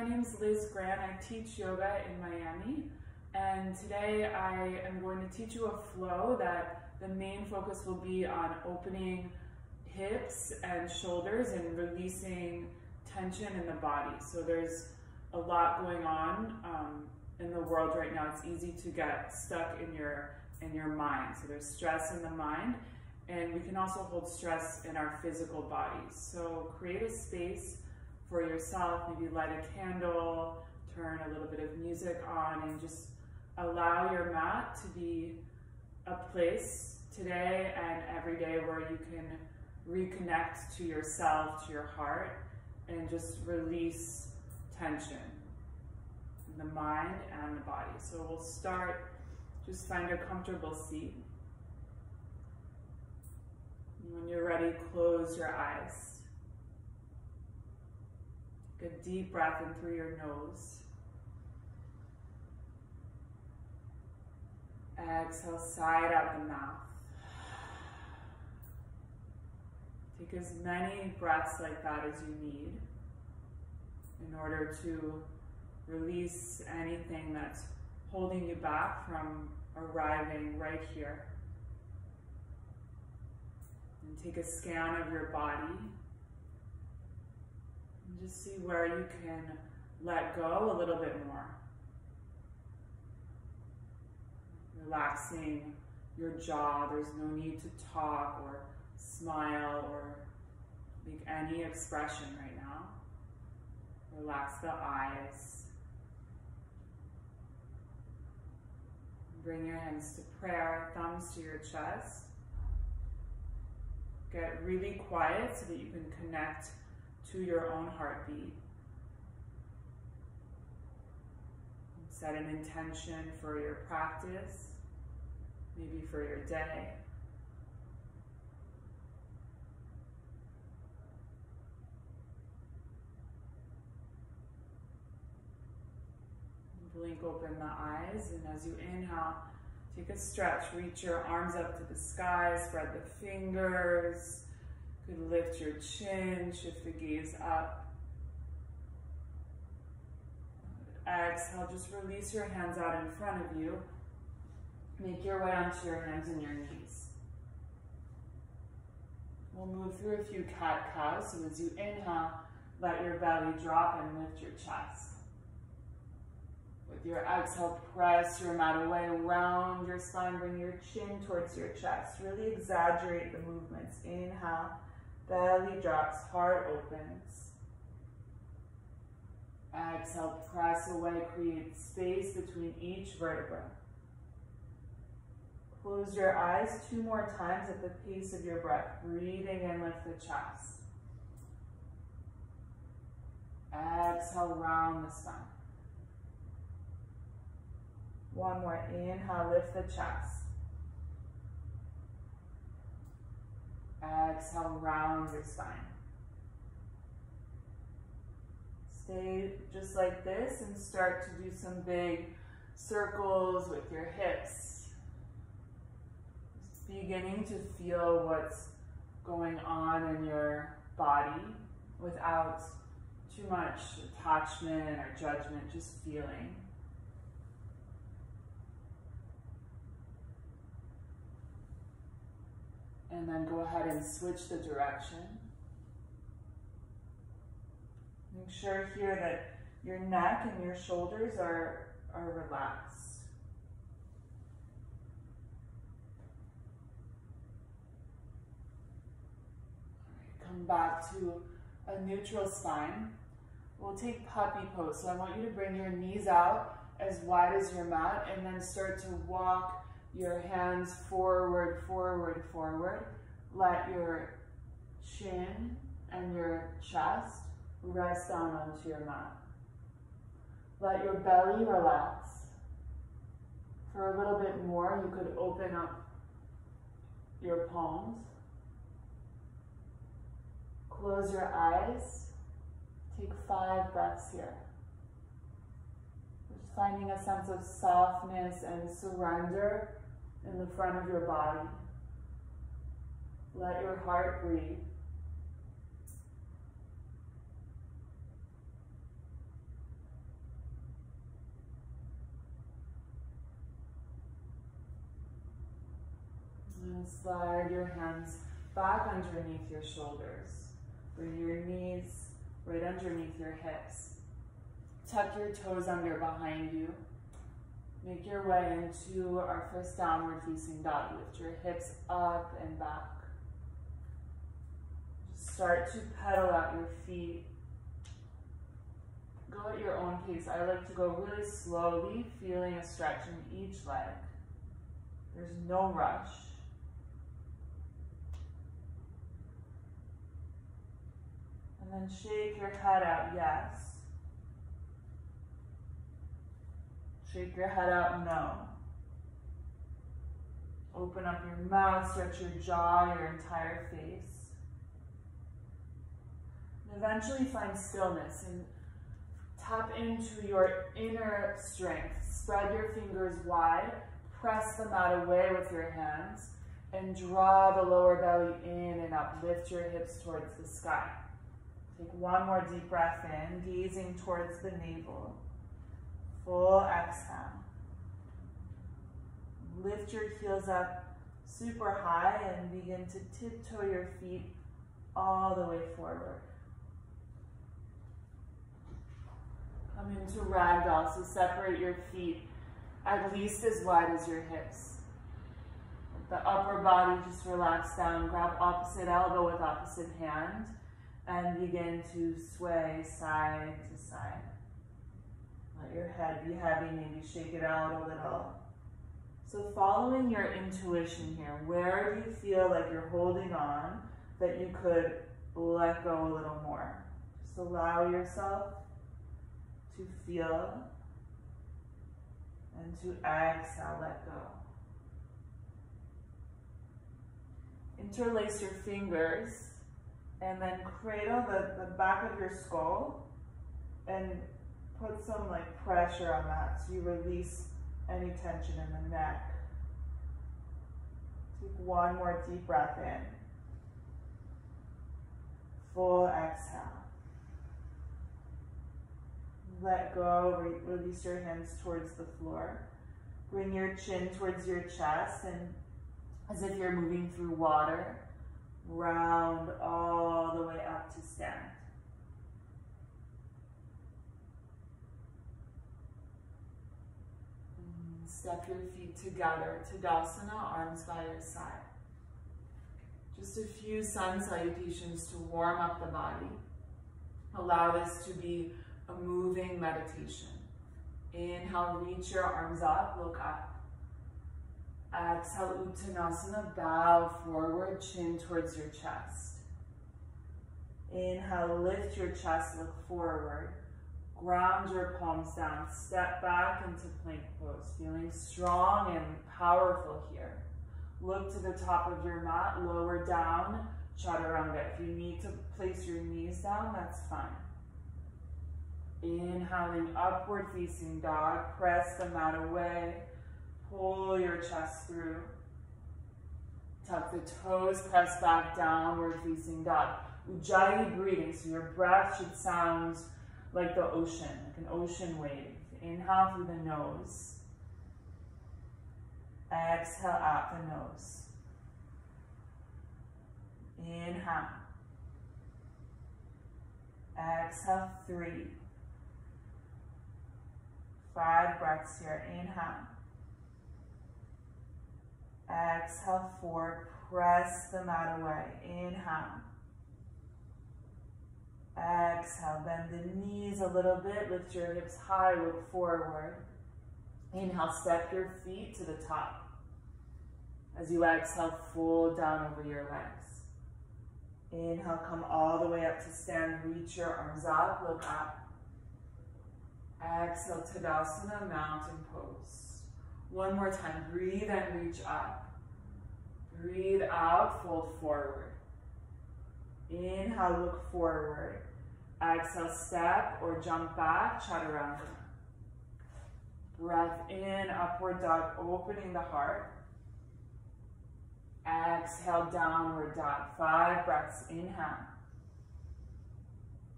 my name is Liz Grant. I teach yoga in Miami, and today I am going to teach you a flow that the main focus will be on opening hips and shoulders and releasing tension in the body. So there's a lot going on in the world right now. It's easy to get stuck in your mind. So there's stress in the mind, and we can also hold stress in our physical bodies. So create a space for yourself, maybe light a candle, turn a little bit of music on, and just allow your mat to be a place today and every day where you can reconnect to yourself, to your heart, and just release tension in the mind and the body. So we'll start, just find a comfortable seat. When you're ready, close your eyes. Take a deep breath in through your nose. Exhale, side out the mouth. Take as many breaths like that as you need in order to release anything that's holding you back from arriving right here. And take a scan of your body. And just see where you can let go a little bit more. Relaxing your jaw. There's no need to talk or smile or make any expression right now. Relax the eyes. Bring your hands to prayer, thumbs to your chest. Get really quiet so that you can connect to your own heartbeat. Set an intention for your practice, maybe for your day. Blink open the eyes, and as you inhale, take a stretch. Reach your arms up to the sky, spread the fingers. You could lift your chin, shift the gaze up. Exhale, just release your hands out in front of you. Make your way onto your hands and your knees. We'll move through a few cat-cows. So as you inhale, let your belly drop and lift your chest. With your exhale, press your mat away, round your spine, bring your chin towards your chest. Really exaggerate the movements. Inhale, belly drops, heart opens. Exhale, press away, create space between each vertebra. Close your eyes 2 more times at the pace of your breath. Breathing in, lift the chest. Exhale, round the spine. 1 more, inhale, lift the chest. Exhale, round your spine. Stay just like this and start to do some big circles with your hips. Just beginning to feel what's going on in your body without too much attachment or judgment, just feeling. And then go ahead and switch the direction. Make sure here that your neck and your shoulders are relaxed. Come back to a neutral spine. We'll take puppy pose. So I want you to bring your knees out as wide as your mat and then start to walk your hands forward, forward, forward. Let your chin and your chest rest down onto your mat. Let your belly relax. For a little bit more, you could open up your palms. Close your eyes. Take 5 breaths here. Just finding a sense of softness and surrender in the front of your body. Let your heart breathe. And slide your hands back underneath your shoulders. Bring your knees right underneath your hips. Tuck your toes under behind you. Make your way into our first downward facing dog. Lift your hips up and back. Just start to pedal out your feet. Go at your own pace. I like to go really slowly, feeling a stretch in each leg. There's no rush. And then shake your head out, yes. Shake your head out, no. Open up your mouth, stretch your jaw, your entire face. And eventually find stillness and tap into your inner strength. Spread your fingers wide, press them out away with your hands, and draw the lower belly in and up. Lift your hips towards the sky. Take one more deep breath in, gazing towards the navel. Full exhale. Lift your heels up super high and begin to tiptoe your feet all the way forward. Come into ragdoll, so separate your feet at least as wide as your hips. Let the upper body just relax down. Grab opposite elbow with opposite hand and begin to sway side to side. Let your head be heavy, maybe shake it out a little. So following your intuition here, where do you feel like you're holding on that you could let go a little more? Just allow yourself to feel and to exhale, let go. Interlace your fingers and then cradle the back of your skull and put some like pressure on that so you release any tension in the neck. Take one more deep breath in. Full exhale. Let go, release your hands towards the floor. Bring your chin towards your chest and as if you're moving through water, round all the way up to stand. Step your feet together, Tadasana, arms by your side. Just a few sun salutations to warm up the body. Allow this to be a moving meditation. Inhale, reach your arms up, look up. Exhale, Uttanasana, bow forward, chin towards your chest. Inhale, lift your chest, look forward. Ground your palms down, step back into plank pose, feeling strong and powerful here. Look to the top of your mat, lower down, chaturanga. If you need to place your knees down, that's fine. Inhaling, upward facing dog, press the mat away, pull your chest through. Tuck the toes, press back, downward facing dog. Ujjayi breathing, so your breath should sound like the ocean, like an ocean wave. Inhale through the nose. Exhale out the nose. Inhale. Exhale, 3. 5 breaths here. Inhale. Exhale, 4. Press the mat away. Inhale. Exhale, bend the knees a little bit, lift your hips high, look forward. Inhale, step your feet to the top. As you exhale, fold down over your legs. Inhale, come all the way up to stand, reach your arms up, look up. Exhale, Tadasana, mountain pose. One more time, breathe and reach up. Breathe out, fold forward. Inhale, look forward. Exhale, step or jump back, chaturanga. Breath in, upward dog, opening the heart. Exhale, downward dog. 5 breaths, inhale.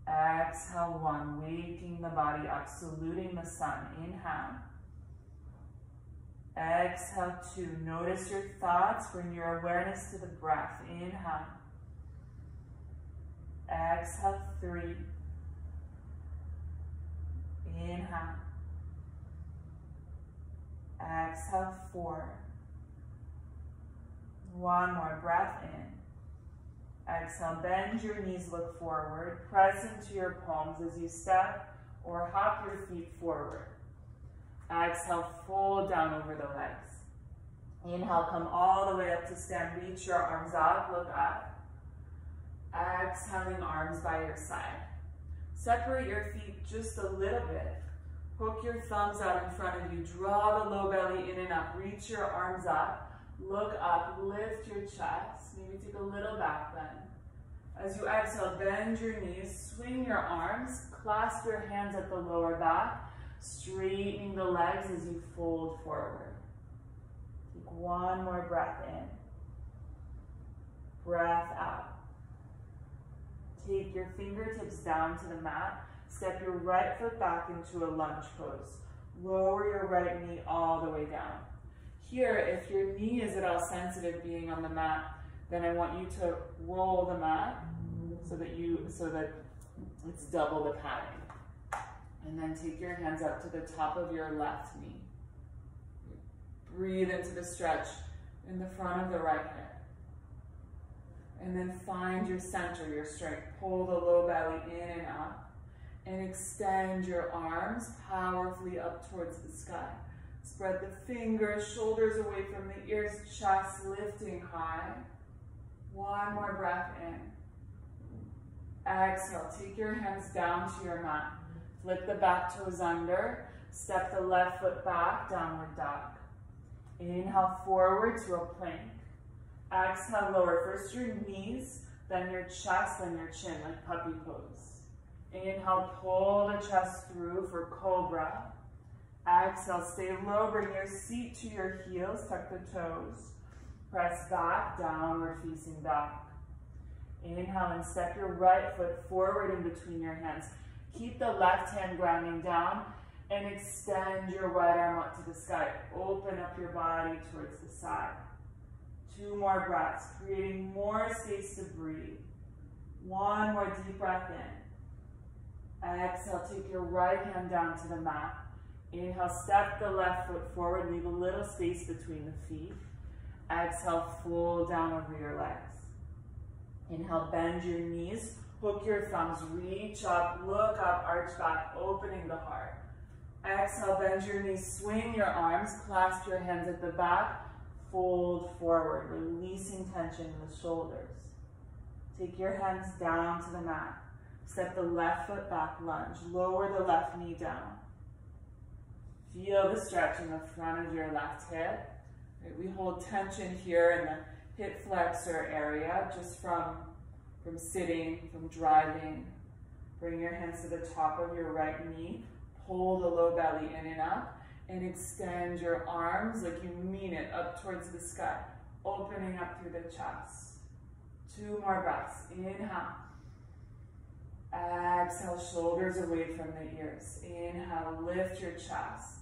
Exhale, 1, waking the body up, saluting the sun. Inhale. Exhale 2. Notice your thoughts. Bring your awareness to the breath. Inhale. Exhale 3. Inhale. Exhale 4. One more breath in. Exhale, bend your knees, look forward. Press into your palms as you step or hop your feet forward. Exhale, fold down over the legs. Inhale, come all the way up to stand. Reach your arms up, look up. Exhaling, arms by your side. Separate your feet just a little bit. Hook your thumbs out in front of you. Draw the low belly in and up. Reach your arms up. Look up. Lift your chest. Maybe take a little back bend. As you exhale, bend your knees. Swing your arms. Clasp your hands at the lower back. Straightening the legs as you fold forward. Take one more breath in. Breath out. Take your fingertips down to the mat. Step your right foot back into a lunge pose. Lower your right knee all the way down. Here, if your knee is at all sensitive being on the mat, then I want you to roll the mat so that it's double the padding. And then take your hands up to the top of your left knee. Breathe into the stretch in the front of the right hip. And then find your center, your strength. Pull the low belly in and up. And extend your arms powerfully up towards the sky. Spread the fingers, shoulders away from the ears, chest lifting high. One more breath in. Exhale, take your hands down to your mat. Flip the back toes under. Step the left foot back, downward dog. Inhale forward to a plank. Exhale, lower first your knees, then your chest, then your chin, like puppy pose. Inhale, pull the chest through for cobra. Exhale, stay low, bring your seat to your heels, tuck the toes. Press back, downward facing dog. Inhale and step your right foot forward in between your hands. Keep the left hand grounding down and extend your right arm up to the sky. Open up your body towards the side. 2 more breaths, creating more space to breathe. 1 more deep breath in. Exhale, take your right hand down to the mat. Inhale, step the left foot forward, leave a little space between the feet. Exhale, fold down over your legs. Inhale, bend your knees, hook your thumbs, reach up, look up, arch back, opening the heart. Exhale, bend your knees, swing your arms, clasp your hands at the back, fold forward, releasing tension in the shoulders. Take your hands down to the mat. Step the left foot back, lunge. Lower the left knee down. Feel the stretch in the front of your left hip. We hold tension here in the hip flexor area, just from sitting, from driving. Bring your hands to the top of your right knee. Pull the low belly in and up. And extend your arms like you mean it, up towards the sky. Opening up through the chest. 2 more breaths. Inhale. Exhale, shoulders away from the ears. Inhale, lift your chest.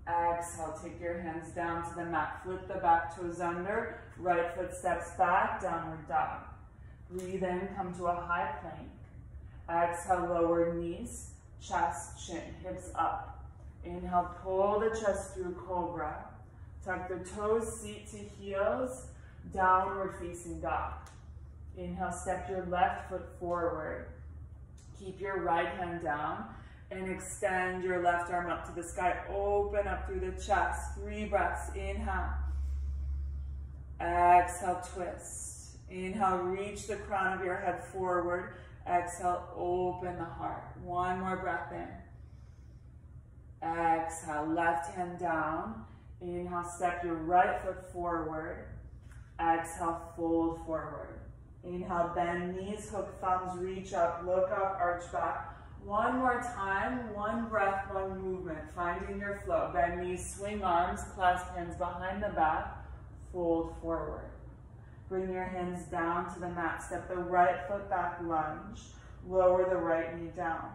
Exhale, take your hands down to the mat. Flip the back toes under. Right foot steps back, downward dog. Breathe in, come to a high plank. Exhale, lower knees, chest, chin, hips up. Inhale, pull the chest through cobra. Tuck the toes, seat to heels, downward facing dog. Inhale, step your left foot forward. Keep your right hand down and extend your left arm up to the sky. Open up through the chest. 3 breaths. Inhale. Exhale, twist. Inhale, reach the crown of your head forward. Exhale, open the heart. 1 more breath in. Exhale, left hand down. Inhale, step your right foot forward. Exhale, fold forward. Inhale, bend knees, hook thumbs, reach up, look up, arch back. 1 more time, 1 breath, 1 movement, finding your flow. Bend knees, swing arms, clasp hands behind the back, fold forward. Bring your hands down to the mat. Step the right foot back, lunge. Lower the right knee down.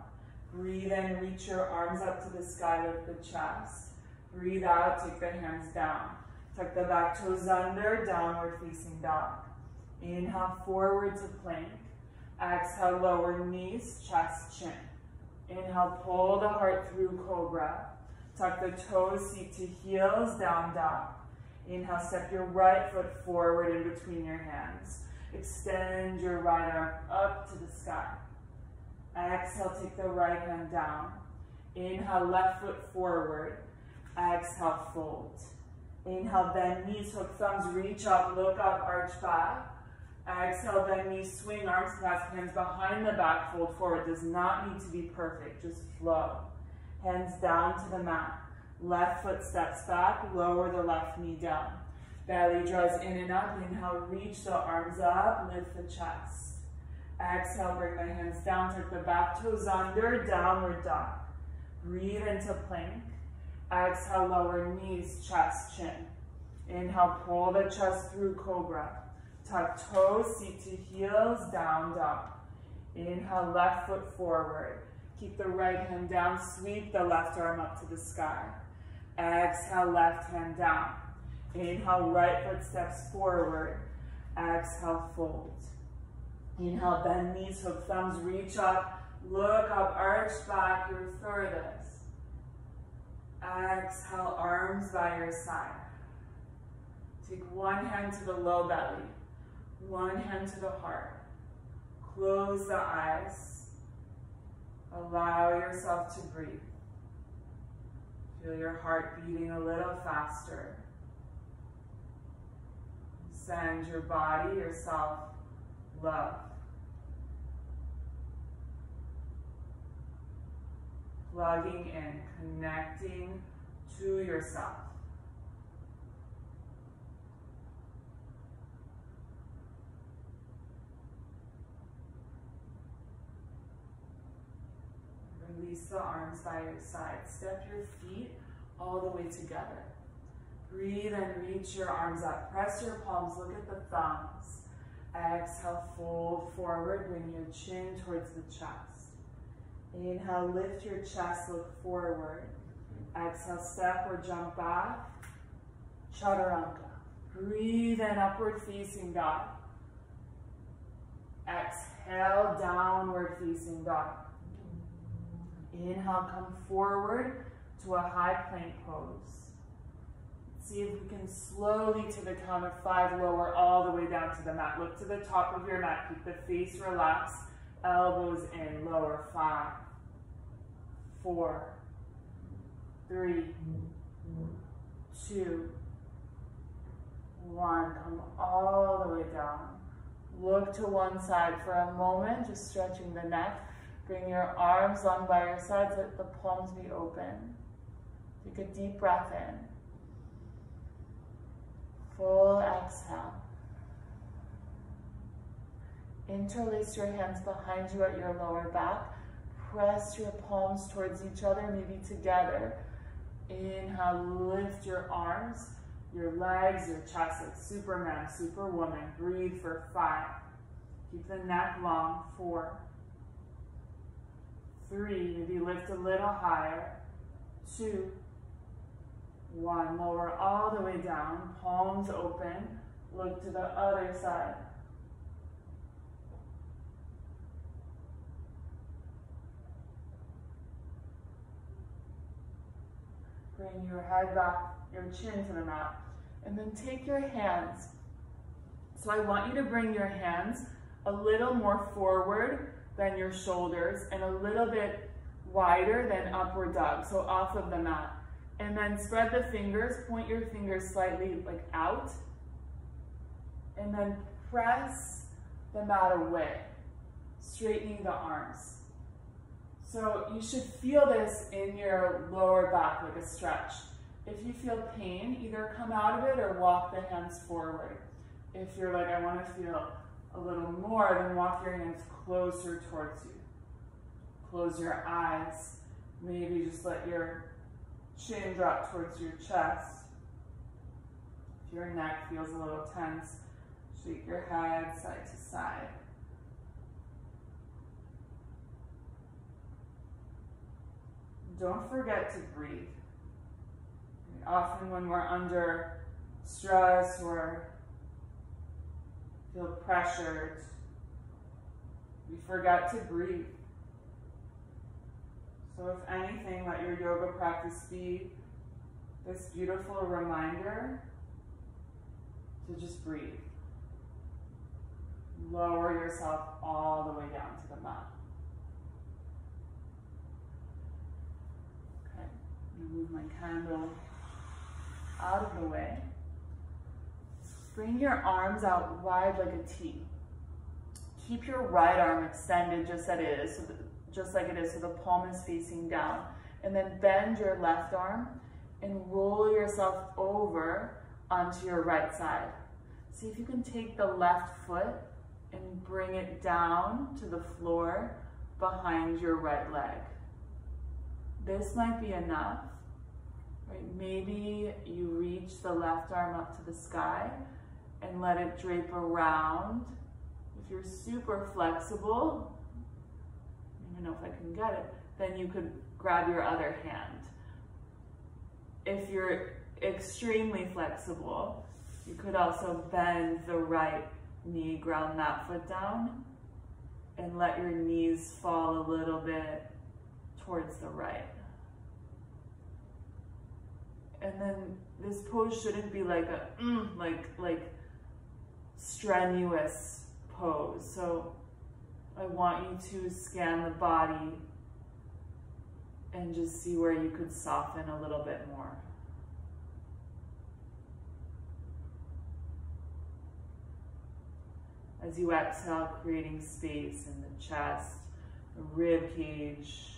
Breathe in, reach your arms up to the sky, lift the chest. Breathe out, take the hands down. Tuck the back toes under, downward facing dog. Inhale, forward to plank. Exhale, lower knees, chest, chin. Inhale, pull the heart through cobra. Tuck the toes, seat to heels, down dog. Inhale, step your right foot forward in between your hands. Extend your right arm up to the sky. Exhale, take the right hand down. Inhale, left foot forward. Exhale, fold. Inhale, bend knees, hook thumbs, reach up, look up, arch back. Exhale, bend knees, swing arms, clasp hands behind the back, fold forward. Does not need to be perfect, just flow. Hands down to the mat. Left foot steps back, lower the left knee down. Belly draws in and up. Inhale, reach the arms up, lift the chest. Exhale, bring the hands down, tuck the back toes under, downward dog. Breathe into plank. Exhale, lower knees, chest, chin. Inhale, pull the chest through cobra. Tuck toes, seat to heels, down dog. Inhale, left foot forward. Keep the right hand down, sweep the left arm up to the sky. Exhale, left hand down. Inhale, right foot steps forward. Exhale, fold. Inhale, bend knees, hook thumbs, reach up, look up, arch back your furthest. Exhale, arms by your side. Take one hand to the low belly, one hand to the heart. Close the eyes. Allow yourself to breathe. Feel your heart beating a little faster. Send your body, yourself, love. Plugging in, connecting to yourself. Release the arms by your side. Step your feet all the way together. Breathe and reach your arms up. Press your palms, look at the thumbs. Exhale, fold forward, bring your chin towards the chest. Inhale, lift your chest, look forward. Exhale, step or jump back. Chaturanga. Breathe in, upward facing dog. Exhale, downward facing dog. Inhale, come forward to a high plank pose. See if we can slowly, to the count of 5, lower all the way down to the mat. Look to the top of your mat. Keep the face relaxed. Elbows in. Lower. 5, 4, 3, 2, 1. Come all the way down. Look to one side for a moment, just stretching the neck. Bring your arms long by your sides. Let the palms be open. Take a deep breath in. Full exhale. Interlace your hands behind you at your lower back. Press your palms towards each other, maybe together. Inhale, lift your arms, your legs, your chest like Superman, Superwoman. Breathe for 5. Keep the neck long. 4, 3, maybe lift a little higher. 2, 1, lower all the way down, palms open, look to the other side. Bring your head back, your chin to the mat, and then take your hands. So I want you to bring your hands a little more forward than your shoulders and a little bit wider than upward dog, so off of the mat. And then spread the fingers, point your fingers slightly like out, and then press the mat away, straightening the arms. So you should feel this in your lower back, like a stretch. If you feel pain, either come out of it or walk the hands forward. If you're like, I want to feel a little more, then walk your hands closer towards you. Close your eyes. Maybe just let your chin drop towards your chest. If your neck feels a little tense, shake your head side to side. Don't forget to breathe. Often when we're under stress or feel pressured, we forget to breathe. So if anything, let your yoga practice be this beautiful reminder to just breathe. Lower yourself all the way down to the mat. Okay, I'm gonna move my candle out of the way. Bring your arms out wide like a T. Keep your right arm extended just like it is, so the palm is facing down. And then bend your left arm and roll yourself over onto your right side. See if you can take the left foot and bring it down to the floor behind your right leg. This might be enough. Right? Maybe you reach the left arm up to the sky and let it drape around. If you're super flexible, I don't know if I can get it, then you could grab your other hand. If you're extremely flexible, you could also bend the right knee, ground that foot down, and let your knees fall a little bit towards the right. And then this pose shouldn't be like a like strenuous pose. So I want you to scan the body and just see where you could soften a little bit more. As you exhale, creating space in the chest, the rib cage.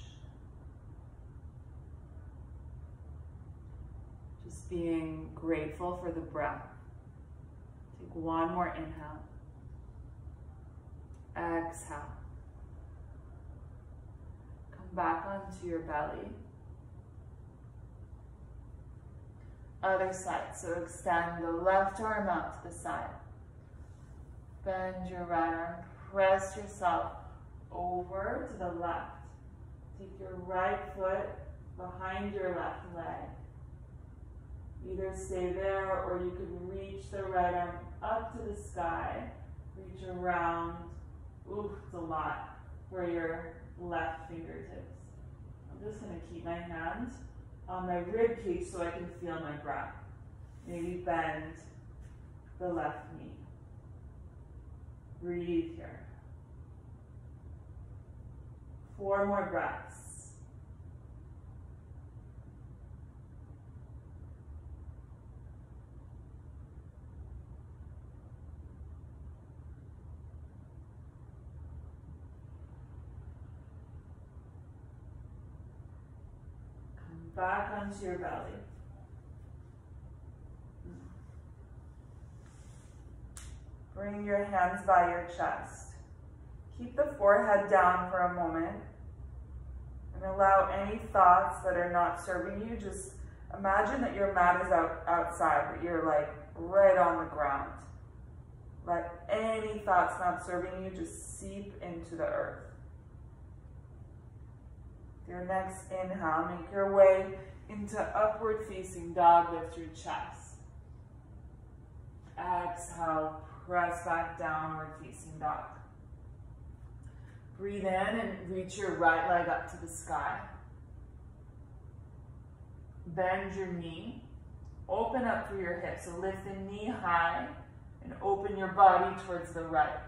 Just being grateful for the breath. Take one more inhale. Exhale. Come back onto your belly. Other side, so extend the left arm out to the side. Bend your right arm, press yourself over to the left. Take your right foot behind your left leg. Either stay there or you could reach the right arm up to the sky, reach around. Ooh, it's a lot for your left fingertips. I'm just gonna keep my hand on my rib cage so I can feel my breath. Maybe bend the left knee. Breathe here. 4 more breaths. Come back onto your belly. Bring your hands by your chest. Keep the forehead down for a moment and allow any thoughts that are not serving you. Just imagine that your mat is outside, that you're like right on the ground. Let any thoughts not serving you just seep into the earth. Your next inhale, make your way into upward facing dog, lift your chest. Exhale, press back downward facing dog. Breathe in and reach your right leg up to the sky. Bend your knee. Open up through your hips. So lift the knee high and open your body towards the right.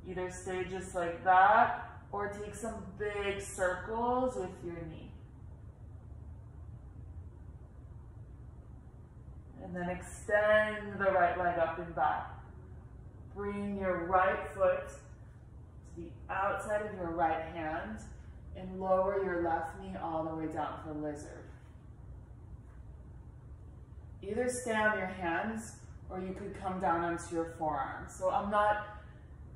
Either stay just like that or take some big circles with your knee. And then extend the right leg up and back. Bring your right foot to the outside of your right hand and lower your left knee all the way down for lizard. Either stay on your hands or you could come down onto your forearms. So I'm not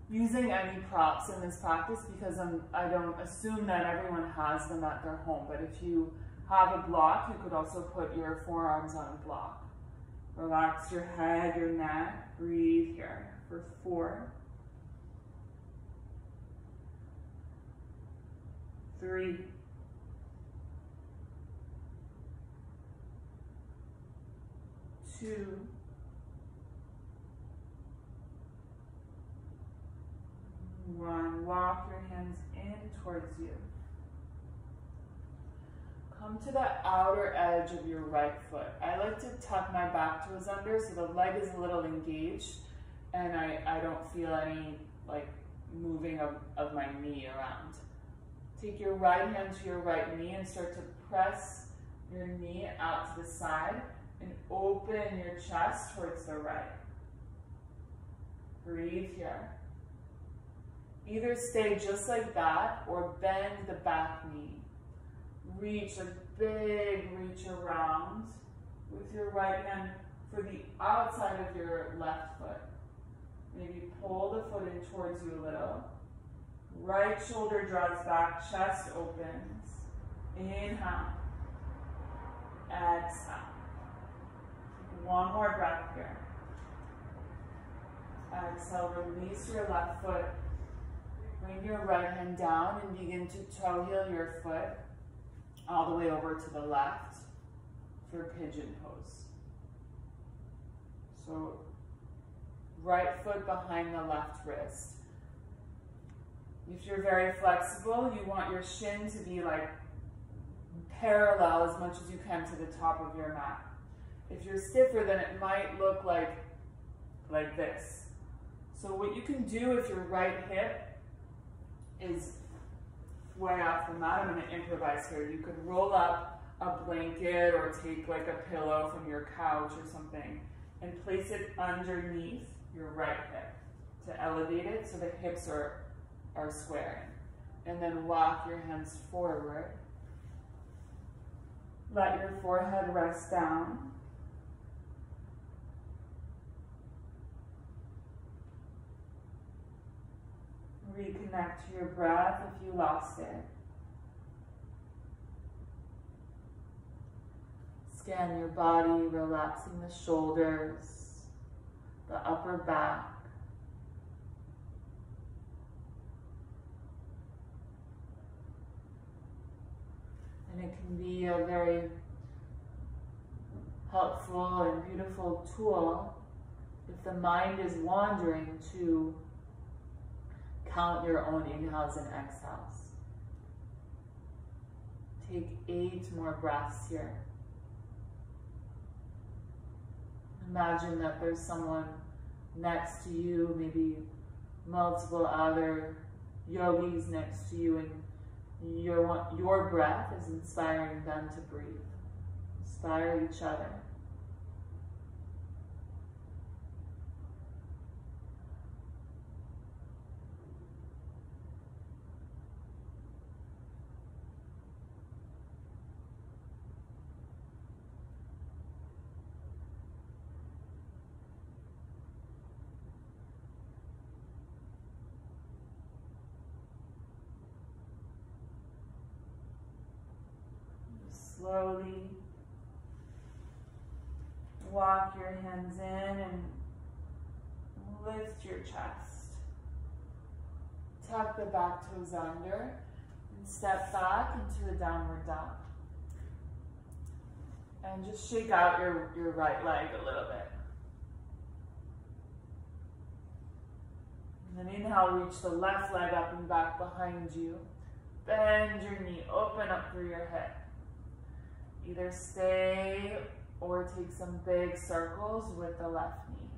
using any props in this practice because I don't assume that everyone has them at their home. But if you have a block, you could also put your forearms on a block. Relax your head, your neck, breathe here for 4, 3, 2, 1. Walk your hands in towards you. Come to the outer edge of your right foot. I like to tuck my back toes under so the leg is a little engaged and I don't feel any like moving of my knee around. Take your right hand to your right knee and start to press your knee out to the side and open your chest towards the right. Breathe here. Either stay just like that or bend the back knee. Reach a big reach around with your right hand for the outside of your left foot. Maybe pull the foot in towards you a little. Right shoulder draws back, chest opens. Inhale. Exhale. One more breath here. Exhale, release your left foot. Bring your right hand down and begin to toe heel your foot all the way over to the left for Pigeon Pose. So, right foot behind the left wrist. If you're very flexible, you want your shin to be like parallel as much as you can to the top of your mat. If you're stiffer, then it might look like this. So what you can do if your right hip is way off the mat, I'm going to improvise here. You could roll up a blanket or take like a pillow from your couch or something and place it underneath your right hip to elevate it so the hips are squaring. And then walk your hands forward. Let your forehead rest down. Reconnect to your breath if you lost it. Scan your body, relaxing the shoulders, the upper back. And it can be a very helpful and beautiful tool if the mind is wandering to count your own inhales and exhales. Take 8 more breaths here. Imagine that there's someone next to you, maybe multiple other yogis next to you, and your breath is inspiring them to breathe. Inspire each other. Slowly walk your hands in and lift your chest. Tuck the back toes under and step back into the downward dog. And just shake out your right leg a little bit. And then inhale, reach the left leg up and back behind you. Bend your knee, open up through your hip. Either stay or take some big circles with the left knee.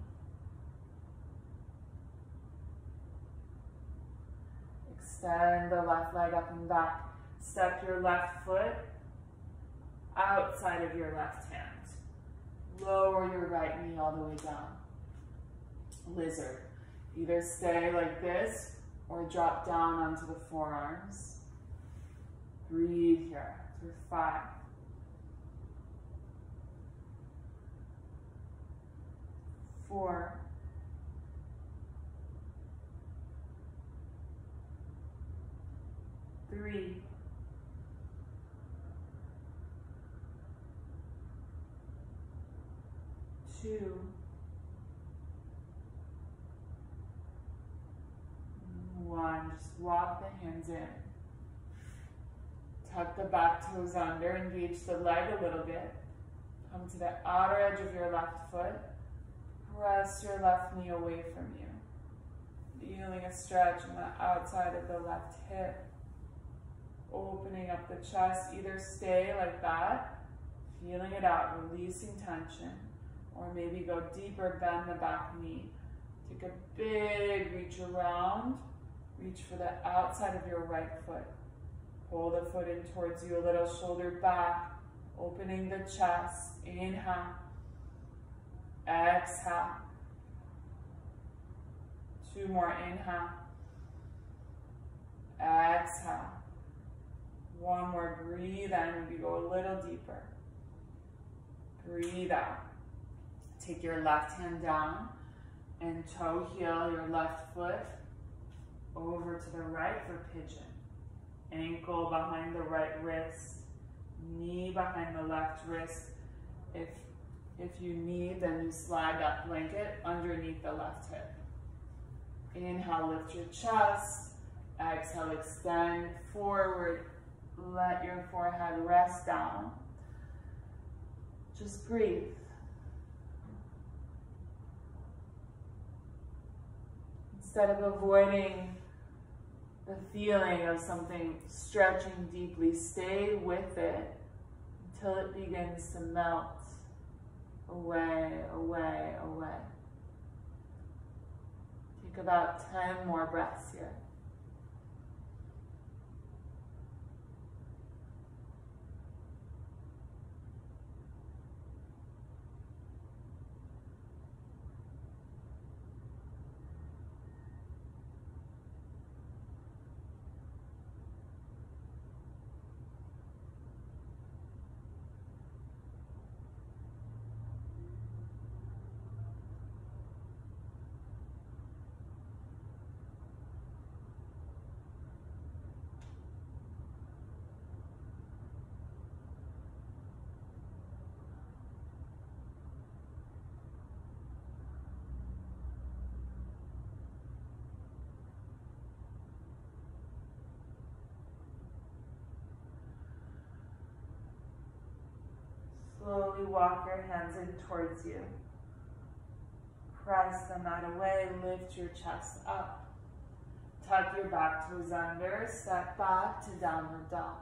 Extend the left leg up and back. Step your left foot outside of your left hand. Lower your right knee all the way down. Lizard. Either stay like this or drop down onto the forearms. Breathe here for 5. 4. 3. 2. 1. Just walk the hands in. Tuck the back toes under, engage the leg a little bit. Come to the outer edge of your left foot. Press your left knee away from you. Feeling a stretch on the outside of the left hip. Opening up the chest. Either stay like that, feeling it out, releasing tension, or maybe go deeper, bend the back knee. Take a big reach around. Reach for the outside of your right foot. Pull the foot in towards you a little, shoulder back, opening the chest. Inhale. Exhale. 2 more. Inhale. Exhale. 1 more. Breathe in. Maybe go a little deeper. Breathe out. Take your left hand down and toe heel your left foot over to the right for pigeon. Ankle behind the right wrist, knee behind the left wrist. If you need, then you slide that blanket underneath the left hip. Inhale, lift your chest. Exhale, extend forward. Let your forehead rest down. Just breathe. Instead of avoiding the feeling of something stretching deeply, stay with it until it begins to melt away, away, away. Take about 10 more breaths here. Slowly walk your hands in towards you. Press the mat away, lift your chest up. Tuck your back toes under, step back to downward dog.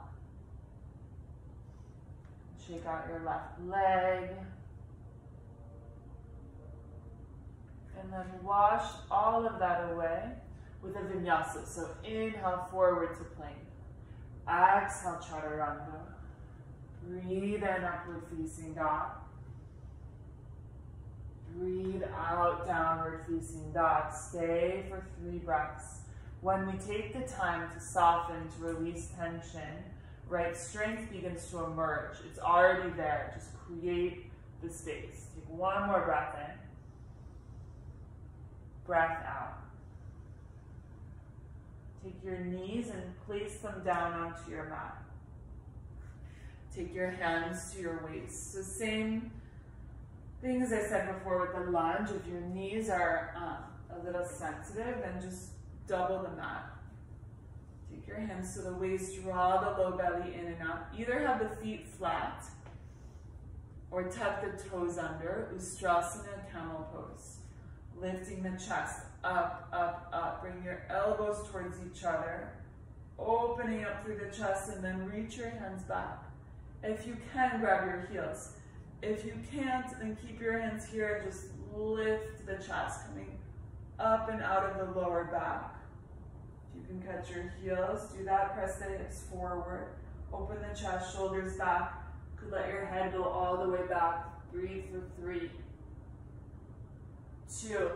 Shake out your left leg. And then wash all of that away with a vinyasa. So inhale forward to plank. Exhale, chaturanga. Breathe in, upward facing dog. Breathe out, downward facing dog. Stay for 3 breaths. When we take the time to soften, to release tension, right, strength begins to emerge. It's already there. Just create the space. Take 1 more breath in. Breath out. Take your knees and place them down onto your mat. Take your hands to your waist. So same thing as I said before with the lunge. If your knees are a little sensitive, then just double the mat. Take your hands to the waist, draw the low belly in and up. Either have the feet flat or tuck the toes under, Ustrasana, Camel Pose. Lifting the chest up, up, up. Bring your elbows towards each other. Opening up through the chest and then reach your hands back. If you can, grab your heels. If you can't, then keep your hands here and just lift the chest, coming up and out of the lower back. If you can catch your heels, do that. Press the hips forward. Open the chest, shoulders back. Could let your head go all the way back. Breathe for 3, 2,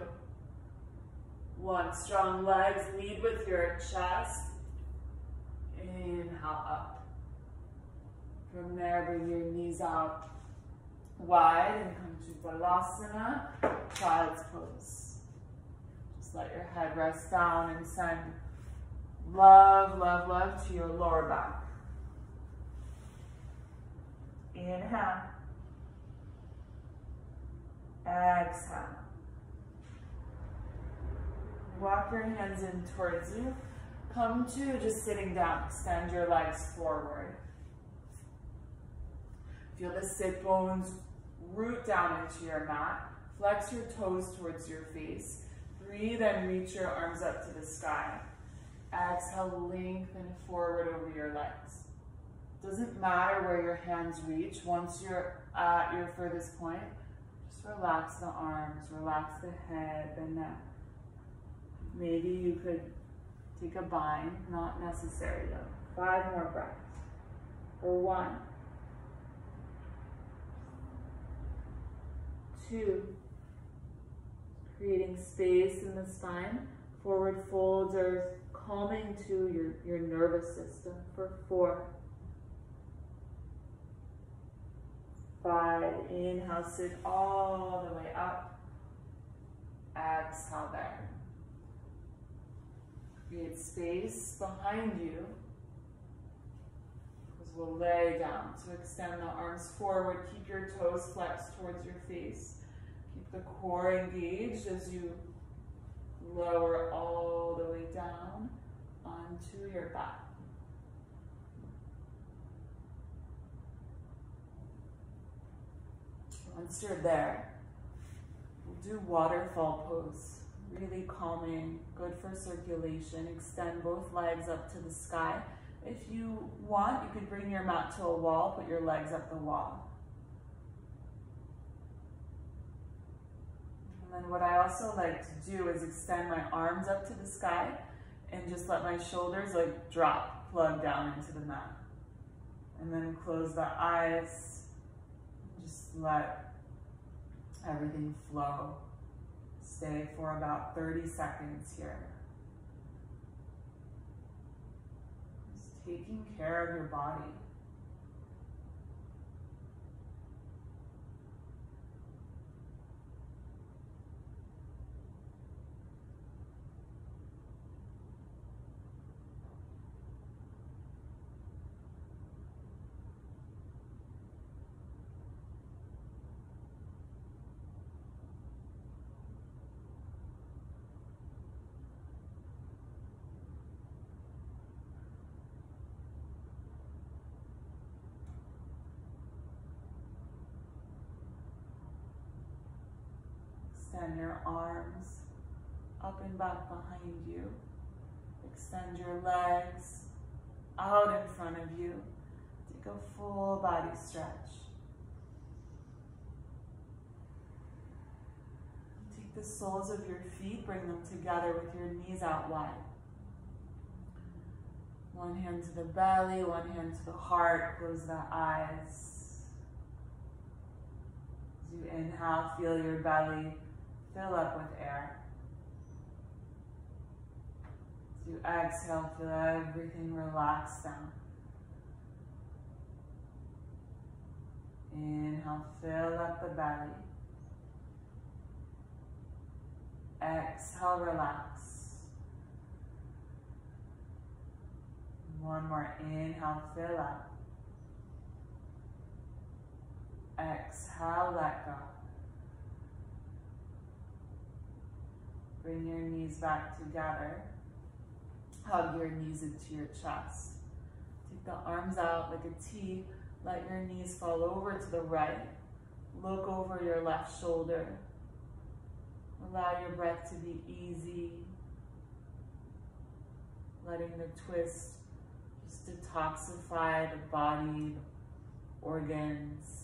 1. Strong legs, lead with your chest. Inhale up. From there, bring your knees out wide and come to Balasana, Child's Pose. Just let your head rest down and send love, love, love to your lower back. Inhale. Exhale. Walk your hands in towards you. Come to just sitting down. Extend your legs forward. Feel the sit bones root down into your mat. Flex your toes towards your face. Breathe and reach your arms up to the sky. Exhale, lengthen forward over your legs. Doesn't matter where your hands reach. Once you're at your furthest point, just relax the arms, relax the head, the neck. Maybe you could take a bind, not necessary though. 5 more breaths. For 1, 2, creating space in the spine. Forward folds are calming to your nervous system. For 4, 5, inhale, sit all the way up. Exhale there. Create space behind you. We'll lay down. So extend the arms forward. Keep your toes flexed towards your face. Keep the core engaged as you lower all the way down onto your back. Once you're there, we'll do waterfall pose. Really calming, good for circulation. Extend both legs up to the sky. If you want, you could bring your mat to a wall, put your legs up the wall. And then what I also like to do is extend my arms up to the sky and just let my shoulders like drop, plug down into the mat. And then close the eyes, just let everything flow. Stay for about 30 seconds here. Taking care of your body. Extend your arms up and back behind you. Extend your legs out in front of you. Take a full body stretch. Take the soles of your feet, bring them together with your knees out wide. One hand to the belly, one hand to the heart. Close the eyes. As you inhale, feel your belly fill up with air. As you exhale, feel everything relax down. Inhale, fill up the belly. Exhale, relax. One more inhale, fill up. Exhale, let go. Bring your knees back together. Hug your knees into your chest. Take the arms out like a T. Let your knees fall over to the right. Look over your left shoulder. Allow your breath to be easy. Letting the twist just detoxify the body, the organs.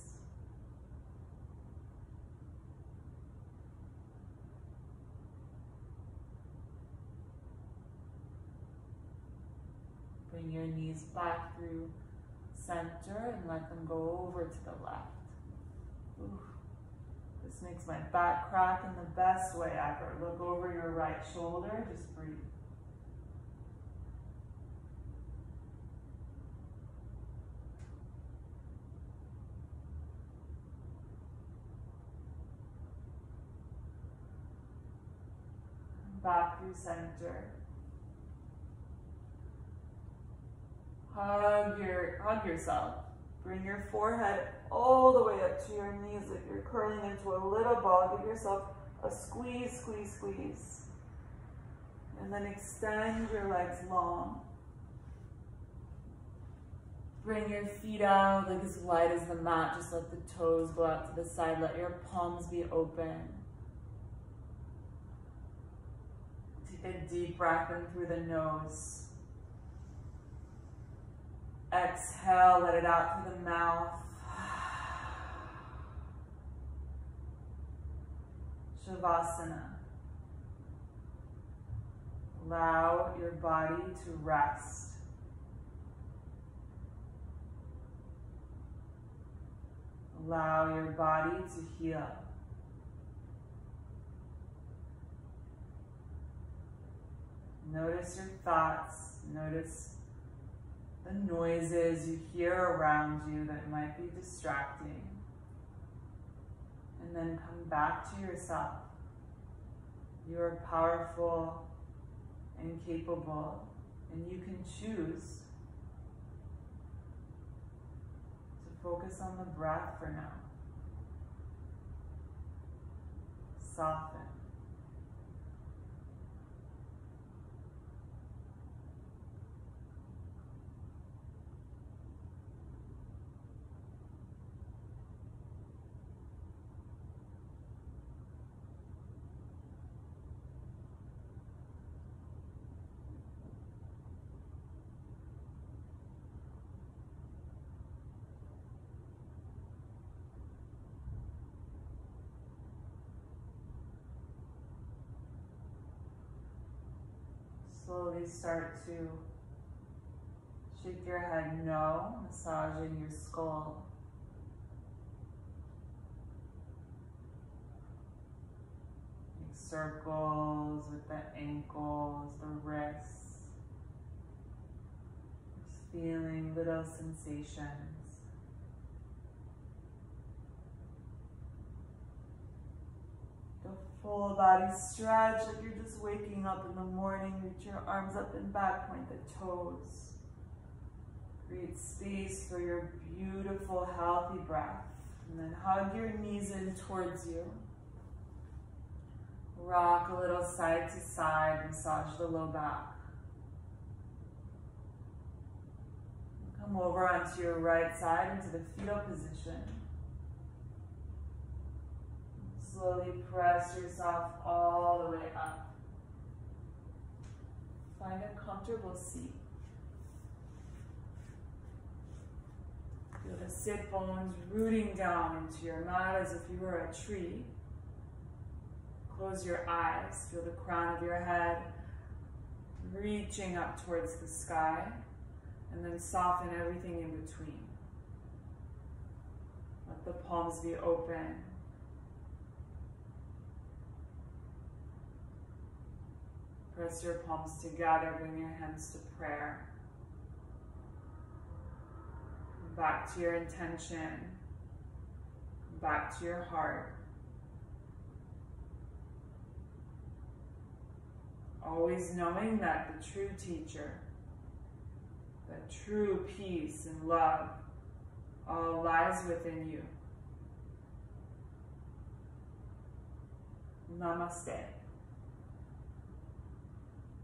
Bring your knees back through center and let them go over to the left. Ooh. This makes my back crack in the best way ever. Look over your right shoulder, just breathe. Back through center. Hug yourself. Bring your forehead all the way up to your knees like you're curling into a little ball. Give yourself a squeeze, squeeze, squeeze. And then extend your legs long. Bring your feet out like as wide as the mat. Just let the toes go out to the side. Let your palms be open. Take a deep breath in through the nose. Exhale, let it out through the mouth. Shavasana. Allow your body to rest. Allow your body to heal. Notice your thoughts. Notice the noises you hear around you that might be distracting. And then come back to yourself. You are powerful and capable, and you can choose focus on the breath for now. Soften. Slowly start to shake your head no, massaging your skull. Make circles with the ankles, the wrists. Just feeling little sensations. Full body stretch, like you're just waking up in the morning. Reach your arms up and back, point the toes. Create space for your beautiful, healthy breath. And then hug your knees in towards you. Rock a little side to side, massage the low back. Come over onto your right side into the fetal position. Slowly press yourself all the way up. Find a comfortable seat. Feel the sit bones rooting down into your mat as if you were a tree. Close your eyes. Feel the crown of your head reaching up towards the sky, and then soften everything in between. Let the palms be open. Press your palms together, bring your hands to prayer. Back to your intention, back to your heart. Always knowing that the true teacher, that true peace and love all lies within you. Namaste.